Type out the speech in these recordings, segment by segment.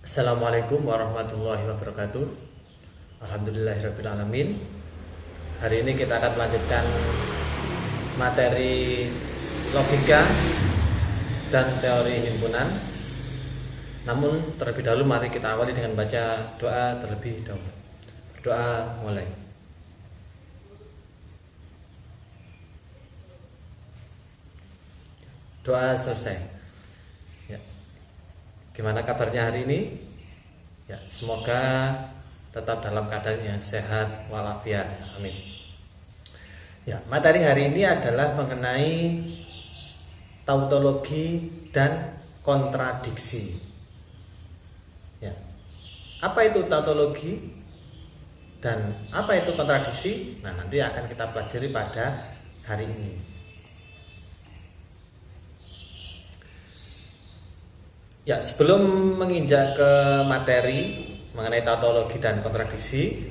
Assalamualaikum warahmatullahi wabarakatuh. Alhamdulillahirrabbilalamin. Hari ini kita akan melanjutkan materi logika dan teori himpunan. Namun terlebih dahulu mari kita awali dengan baca doa terlebih dahulu. Doa mulai. Doa selesai. Gimana kabarnya hari ini? Ya, semoga tetap dalam keadaan yang sehat walafiat. Amin. Ya, materi hari ini adalah mengenai tautologi dan kontradiksi. Ya. Apa itu tautologi dan apa itu kontradiksi? Nah, nanti akan kita pelajari pada hari ini. Ya, sebelum menginjak ke materi mengenai tautologi dan kontradiksi,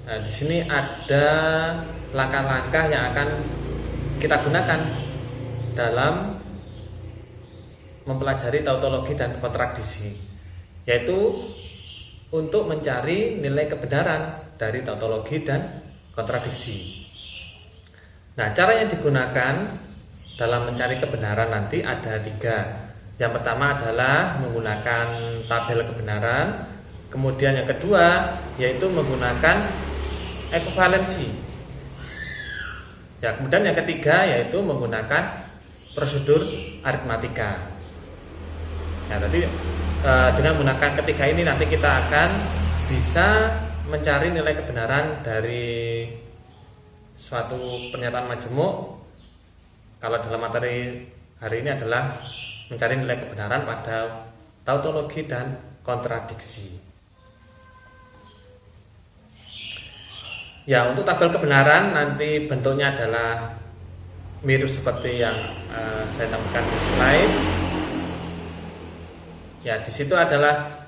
nah, di sini ada langkah-langkah yang akan kita gunakan dalam mempelajari tautologi dan kontradiksi, yaitu untuk mencari nilai kebenaran dari tautologi dan kontradiksi. Nah, cara yang digunakan dalam mencari kebenaran nanti ada 3. Yang pertama adalah menggunakan tabel kebenaran. Kemudian yang kedua yaitu menggunakan ekuivalensi. Ya, kemudian yang ketiga yaitu menggunakan prosedur aritmatika. Nah, tadi dengan menggunakan ketiga ini nanti kita akan bisa mencari nilai kebenaran dari suatu pernyataan majemuk. Kalau dalam materi hari ini adalah mencari nilai kebenaran pada tautologi dan kontradiksi. Ya, untuk tabel kebenaran nanti bentuknya adalah mirip seperti yang saya tampilkan di slide. Ya, di situ adalah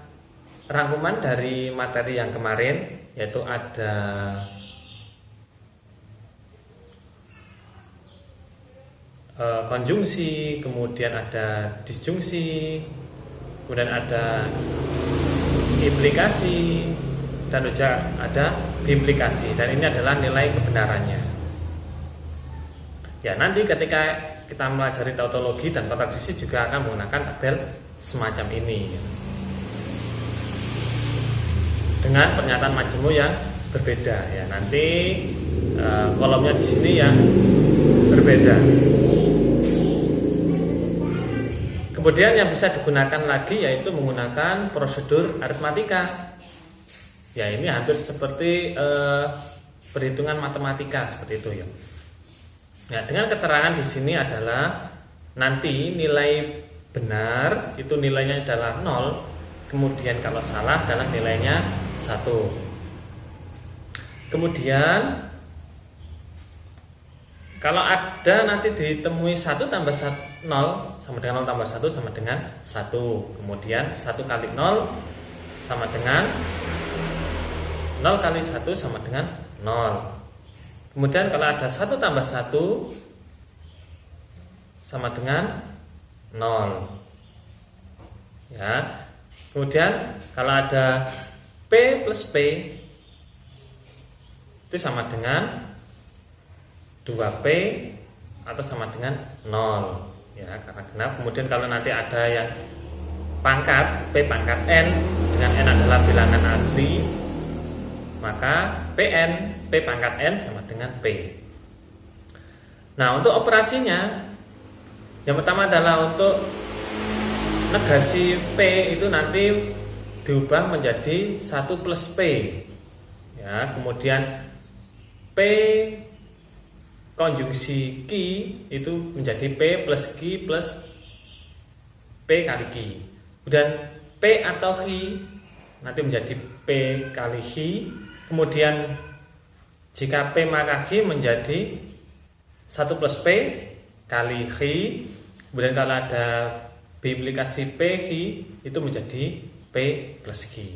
rangkuman dari materi yang kemarin, yaitu ada konjungsi, kemudian ada disjungsi, kemudian ada implikasi, dan juga ada implikasi. Dan ini adalah nilai kebenarannya. Ya, nanti ketika kita mempelajari tautologi dan kontradiksi juga akan menggunakan tabel semacam ini dengan pernyataan majemuk yang berbeda. Ya, nanti kolomnya di sini yang berbeda. Kemudian yang bisa digunakan lagi yaitu menggunakan prosedur aritmatika. Ya, ini hampir seperti perhitungan matematika seperti itu ya. Ya, dengan keterangan di sini adalah nanti nilai benar itu nilainya adalah 0, kemudian kalau salah adalah nilainya 1. Kemudian kalau ada nanti ditemui 1 tambah 0 sama dengan 0 tambah 1 sama dengan 1. Kemudian 1 kali 0 sama dengan 0 kali 1 sama dengan 0. Kemudian kalau ada 1 tambah 1 sama dengan 0. Ya. Kemudian kalau ada P plus P itu sama dengan 2P atau sama dengan 0 ya, karena genap. Kemudian kalau nanti ada yang pangkat P pangkat N dengan N adalah bilangan asli, maka PN P pangkat N sama dengan P. Nah, untuk operasinya yang pertama adalah untuk negasi P itu nanti diubah menjadi 1 plus P ya, kemudian P konjungsi Q itu menjadi P plus Q plus P kali Q. Kemudian P atau Q nanti menjadi P kali Q. Kemudian jika P maka Q menjadi 1 plus P kali Q. Kemudian kalau ada bimplikasi P Q itu menjadi P plus Q.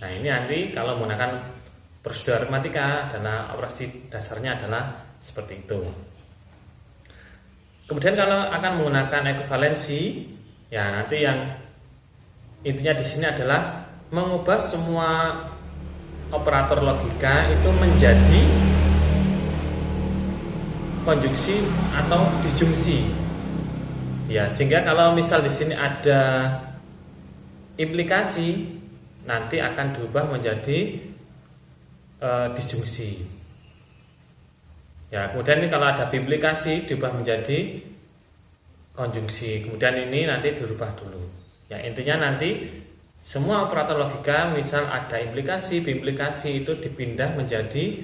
Nah, ini nanti kalau menggunakan prosedur aritmatika adalah operasi dasarnya adalah seperti itu. Kemudian kalau akan menggunakan ekuivalensi, ya nanti yang intinya di sini adalah mengubah semua operator logika itu menjadi konjungsi atau disjungsi. Ya, sehingga kalau misal di sini ada implikasi, nanti akan diubah menjadi disjungsi. Ya, kemudian ini kalau ada implikasi diubah menjadi konjungsi. Kemudian ini nanti dirubah dulu. Ya, intinya nanti semua operator logika misal ada implikasi, biimplikasi itu dipindah menjadi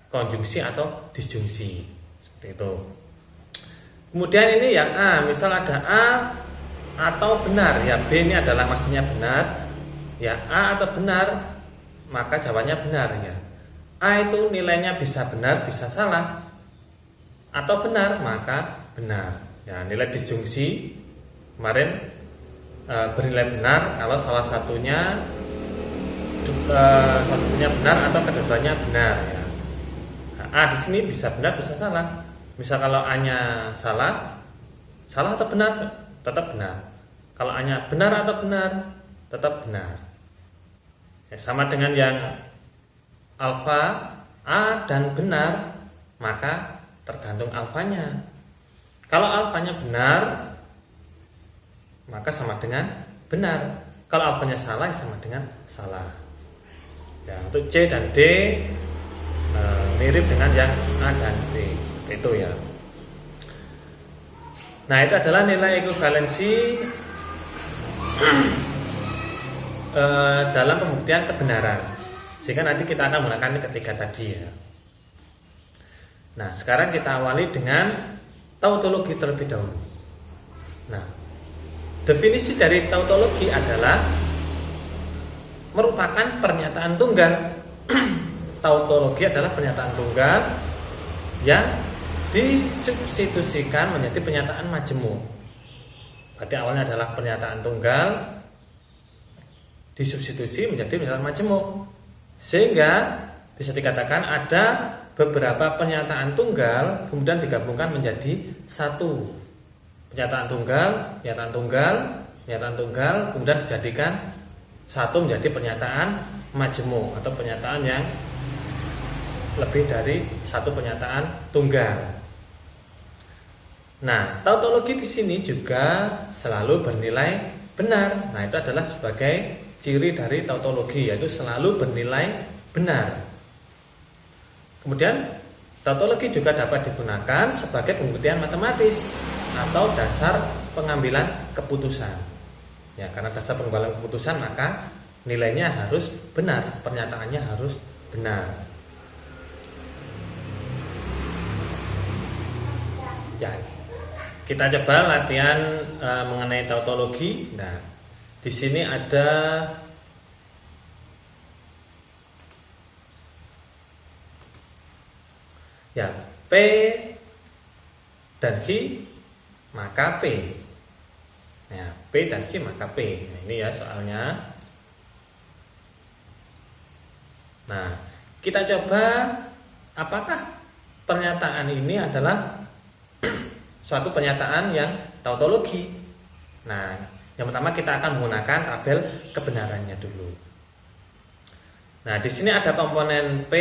konjungsi atau disjungsi. Seperti itu. Kemudian ini yang A, misal ada A atau benar, ya B ini adalah maksudnya benar. Ya, A atau benar, maka jawabannya benar ya. A itu nilainya bisa benar, bisa salah. Atau benar, maka benar. Ya, nilai disjungsi kemarin bernilai benar kalau salah satunya benar atau keduanya benar ya. A di sini bisa benar, bisa salah. Misal kalau A-nya salah atau benar, tetap benar. Kalau A-nya benar atau benar, tetap benar. Ya, sama dengan yang alfa, A dan benar, maka tergantung alfanya. Kalau alfanya benar, maka sama dengan benar. Kalau alfanya salah, sama dengan salah. Ya, untuk C dan D mirip dengan yang A dan B. Itu ya. Nah, itu adalah nilai ekuivalensi dalam pembuktian kebenaran. Sehingga nanti kita akan menggunakan ketiga tadi ya. Nah, sekarang kita awali dengan tautologi terlebih dahulu. Nah, definisi dari tautologi adalah merupakan pernyataan tunggal. Tautologi adalah pernyataan tunggal yang disubstitusikan menjadi pernyataan majemuk. Berarti awalnya adalah pernyataan tunggal disubstitusi menjadi pernyataan majemuk. Sehingga bisa dikatakan ada beberapa pernyataan tunggal kemudian digabungkan menjadi satu. Pernyataan tunggal, kemudian dijadikan satu menjadi pernyataan majemuk atau pernyataan yang lebih dari satu pernyataan tunggal. Nah, tautologi di sini juga selalu bernilai benar. Nah, itu adalah sebagai ciri dari tautologi, yaitu selalu bernilai benar. Kemudian, tautologi juga dapat digunakan sebagai pembuktian matematis atau dasar pengambilan keputusan. Ya, karena dasar pengambilan keputusan maka nilainya harus benar, pernyataannya harus benar. Ya, kita coba latihan mengenai tautologi. Nah, di sini ada ya P dan Q maka P. Ya, P dan Q maka P. Nah, ini ya soalnya. Nah, kita coba apakah pernyataan ini adalah suatu pernyataan yang tautologi. Nah, yang pertama kita akan menggunakan tabel kebenarannya dulu. Nah, di sini ada komponen P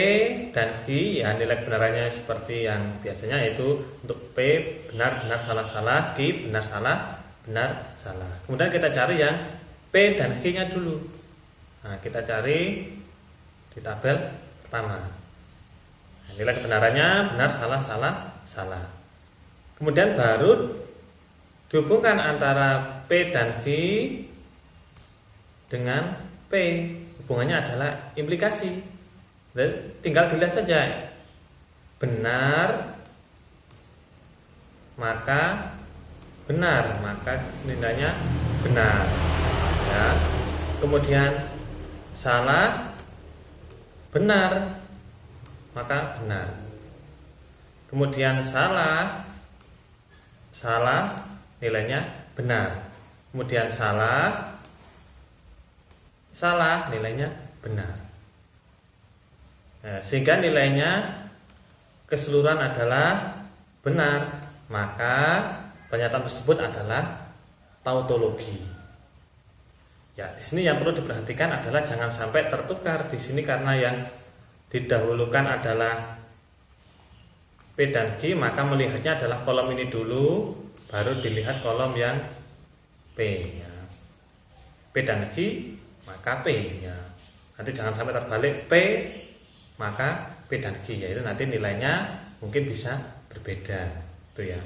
dan Q, ya nilai kebenarannya seperti yang biasanya, yaitu untuk P benar, benar, salah, salah, Q benar, salah, benar, salah. Kemudian kita cari yang P dan Q-nya dulu. Nah, kita cari di tabel pertama. Nah, nilai kebenarannya benar, salah, salah, salah. Kemudian baru dihubungkan antara P dan Q dengan P. Hubungannya adalah implikasi. Dan tinggal dilihat saja. Benar maka benar, maka nilainya benar. Ya. Kemudian salah benar, maka benar. Kemudian salah nilainya benar. Kemudian salah nilainya benar. Nah, sehingga nilainya keseluruhan adalah benar, maka pernyataan tersebut adalah tautologi. Ya, di sini yang perlu diperhatikan adalah jangan sampai tertukar di sini karena yang didahulukan adalah P dan Q, maka melihatnya adalah kolom ini dulu, baru dilihat kolom yang P. Ya. P dan Q, maka P. Ya. Nanti jangan sampai terbalik P, maka P dan Q, yaitu nanti nilainya mungkin bisa berbeda, itu ya.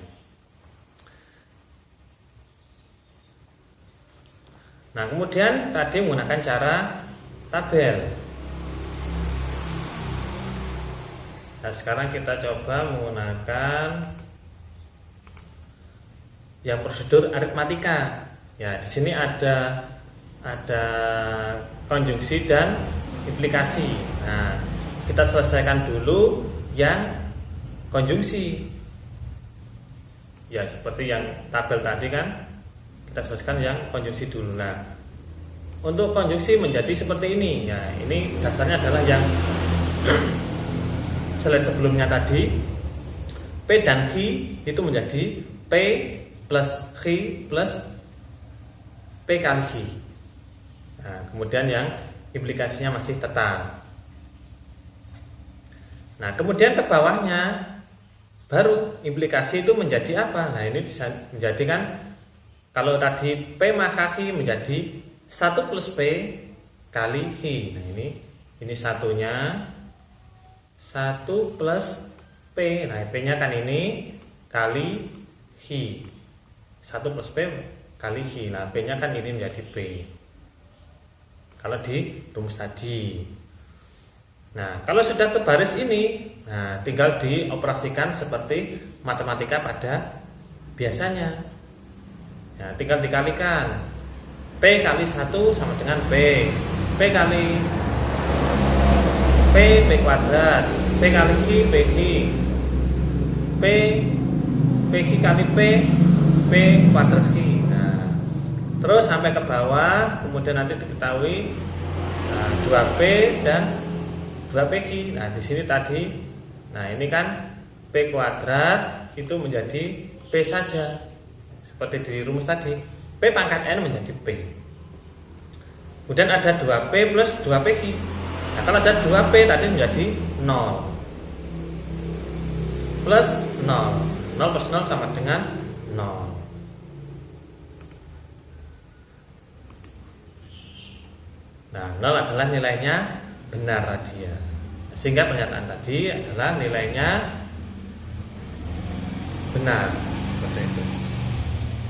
Nah, kemudian tadi menggunakan cara tabel. Nah, sekarang kita coba menggunakan yang prosedur aritmatika. Ya, di sini ada konjungsi dan implikasi. Nah, kita selesaikan dulu yang konjungsi. Ya, seperti yang tabel tadi kan, kita selesaikan yang konjungsi dulu. Nah, untuk konjungsi menjadi seperti ini. Ya, ini dasarnya adalah yang slide sebelumnya tadi. P dan Q itu menjadi P plus Q plus P kali Q. Nah, kemudian yang implikasinya masih tetap. Nah, kemudian ke bawahnya baru implikasi itu menjadi apa? Nah, ini bisa menjadikan, kalau tadi P maka Q menjadi 1 plus P kali Q. Nah, ini satunya 1 plus P. Nah, P-nya kan ini kali Q. 1 plus P kali Q. Nah, P-nya kan ini menjadi P. Kalau di rumus tadi. Nah, kalau sudah ke baris ini, nah tinggal dioperasikan seperti matematika pada biasanya. Nah, tinggal dikalikan. P kali 1 sama dengan P. P kali P kuadrat. P kali Q, P Q kali P kuadrat Q. Nah, terus sampai ke bawah, kemudian nanti diketahui 2P dan 2PQ. Nah, di sini tadi, nah ini kan P kuadrat itu menjadi P saja. Seperti di rumus tadi, P pangkat N menjadi P. Kemudian ada 2P plus 2PQ. Nah, kalau ada 2P tadi menjadi 0. Plus 0. 0 plus 0 sama dengan 0. Nah, 0 adalah nilainya benar tadi ya. Sehingga pernyataan tadi adalah nilainya benar. Seperti itu.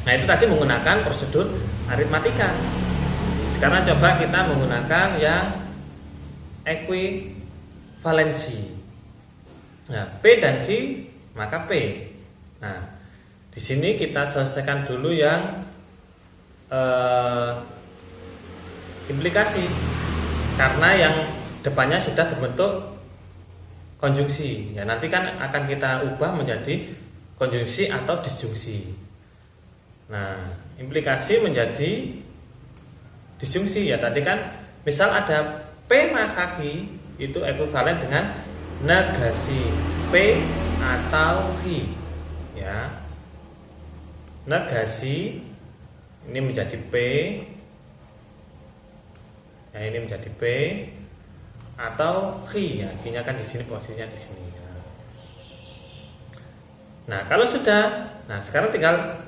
Nah, itu tadi menggunakan prosedur aritmatika. Sekarang coba kita menggunakan yang ekuivalensi. Nah, P dan Q maka P. Nah, di sini kita selesaikan dulu yang implikasi, karena yang depannya sudah berbentuk konjungsi. Ya, nanti kan akan kita ubah menjadi konjungsi atau disjungsi. Nah, implikasi menjadi disjungsi. Ya, tadi kan misal ada P maka Q itu ekuivalen dengan negasi P atau Q. Ya, negasi ini menjadi P. Ya, ini menjadi P atau Q. Ya, Q-nya kan di sini, posisinya di sini. Ya. Nah, kalau sudah, nah sekarang tinggal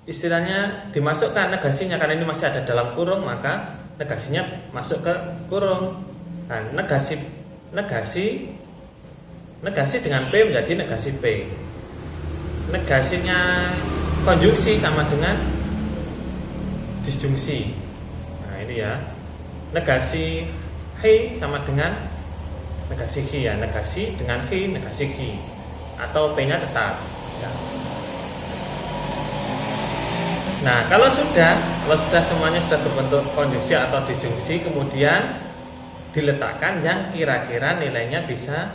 istilahnya dimasukkan negasinya, karena ini masih ada dalam kurung, maka negasinya masuk ke kurung. Nah, negasi dengan P menjadi negasi P. Negasinya konjungsi sama dengan disjungsi. Nah, ini ya. Negasi H sama dengan negasi Q ya. Negasi dengan Q, negasi Q. Atau P-nya tetap. Ya. Nah, kalau sudah semuanya sudah berbentuk konjungsi atau disjungsi, kemudian diletakkan yang kira-kira nilainya bisa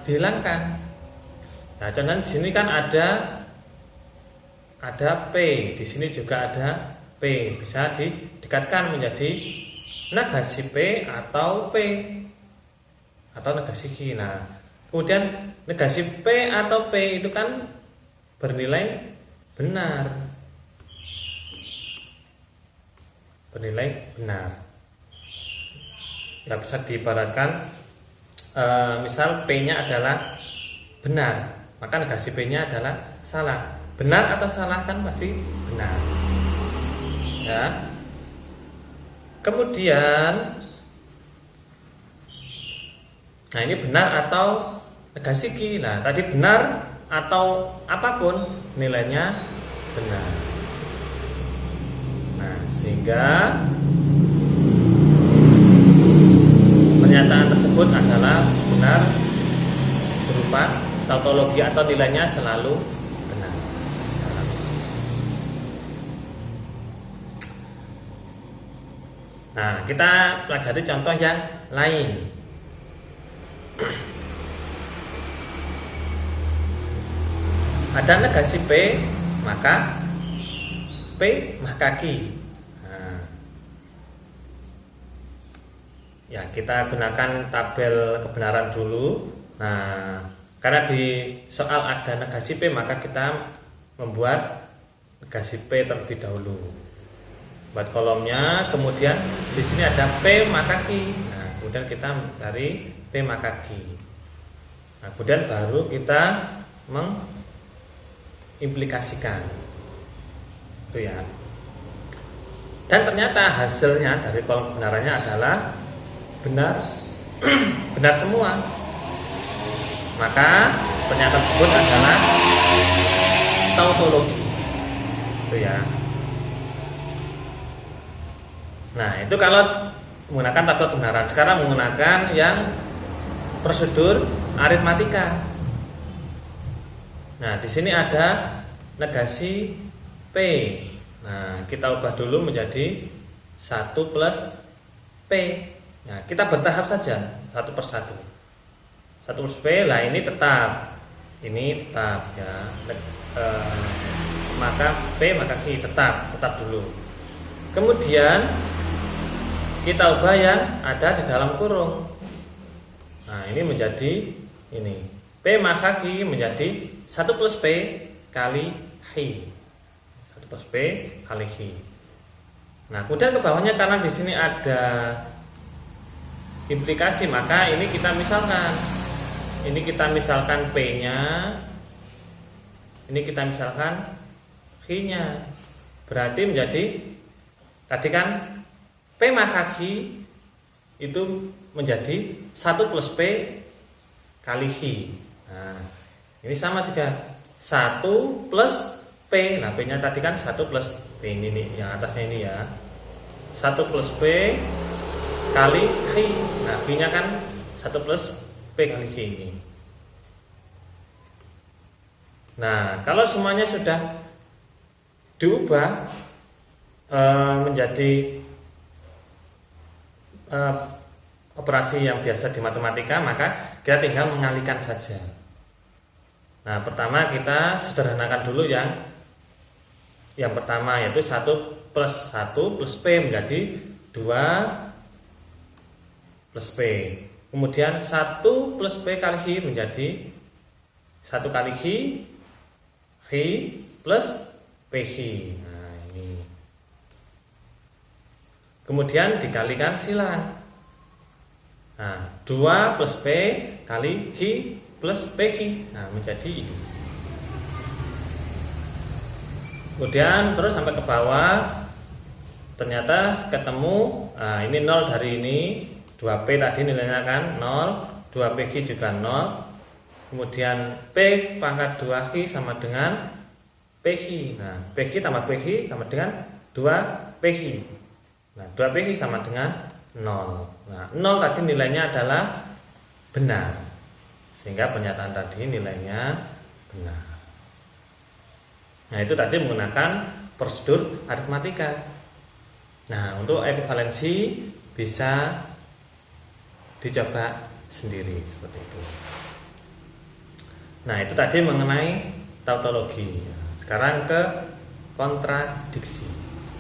dihilangkan. Nah, contohnya di sini kan ada P, di sini juga ada P, bisa didekatkan menjadi negasi P atau P atau negasi Q. Nah, kemudian negasi P atau P itu kan bernilai benar. bernilai benar. Ya bisa diibaratkan misal P-nya adalah benar, maka negasi P-nya adalah salah. Benar atau salah kan pasti benar. Ya. Kemudian nah ini benar atau negasi Q. Nah, tadi benar atau apapun nilainya benar. Nah, sehingga pernyataan tersebut adalah benar berupa tautologi atau nilainya selalu benar. Nah, kita pelajari contoh yang lain. Ada negasi P, maka Q. Nah, ya kita gunakan tabel kebenaran dulu. Nah, karena di soal ada negasi P, maka kita membuat negasi P terlebih dahulu. Buat kolomnya, kemudian di sini ada P maka Q. Nah, kemudian kita mencari P maka Q. Nah, kemudian baru kita mengimplikasikan. Itu ya. Dan ternyata hasilnya dari kolom kebenarannya adalah benar benar semua. Maka pernyataan tersebut adalah tautologi. Itu ya. Nah, itu kalau menggunakan tabel kebenaran. Sekarang menggunakan yang prosedur aritmatika. Nah, di sini ada negasi P. Nah, kita ubah dulu menjadi 1 plus P. Nah, kita bertahap saja, satu persatu. 1 plus P, lah ini tetap. Ini tetap ya. Maka P maka Q tetap dulu. Kemudian kita ubah yang ada di dalam kurung. Nah, ini menjadi ini. P maka Q menjadi 1 plus P kali Q. 1 plus P kali Q. Nah, kemudian ke bawahnya karena di sini ada implikasi, maka ini kita misalkan. Ini kita misalkan P-nya. Ini kita misalkan Q-nya. Berarti menjadi tadi kan P maka Q itu menjadi 1 plus P kali Q. Nah, ini sama juga 1 plus P. Nah, P-nya tadi kan 1 plus P ini nih, yang atasnya ini ya. 1 plus P kali Q. Nah, Q-nya kan 1 plus P kali Q ini. Nah, kalau semuanya sudah diubah menjadi operasi yang biasa di matematika, maka kita tinggal mengalihkan saja. Nah, pertama kita sederhanakan dulu yang pertama, yaitu 1 plus 1 plus P menjadi 2 plus P. Kemudian 1 plus P kali Q menjadi 1 kali Q plus PQ. Nah, ini. Kemudian dikalikan silang. Nah, 2 plus P kali Q plus PQ. Nah, menjadi ini. Kemudian terus sampai ke bawah, ternyata ketemu. Nah, ini 0 dari ini. 2P tadi nilainya kan 0, 2PQ juga 0. Kemudian P pangkat 2Q sama dengan PQ. Nah, PQ tambah PQ sama dengan 2PQ. Nah, 2PQ sama dengan 0. Nah, 0 tadi nilainya adalah benar. Sehingga pernyataan tadi nilainya benar. Nah, itu tadi menggunakan prosedur aritmatika. Nah, untuk ekuivalensi bisa dicoba sendiri seperti itu. Nah, itu tadi mengenai tautologi. Sekarang ke kontradiksi.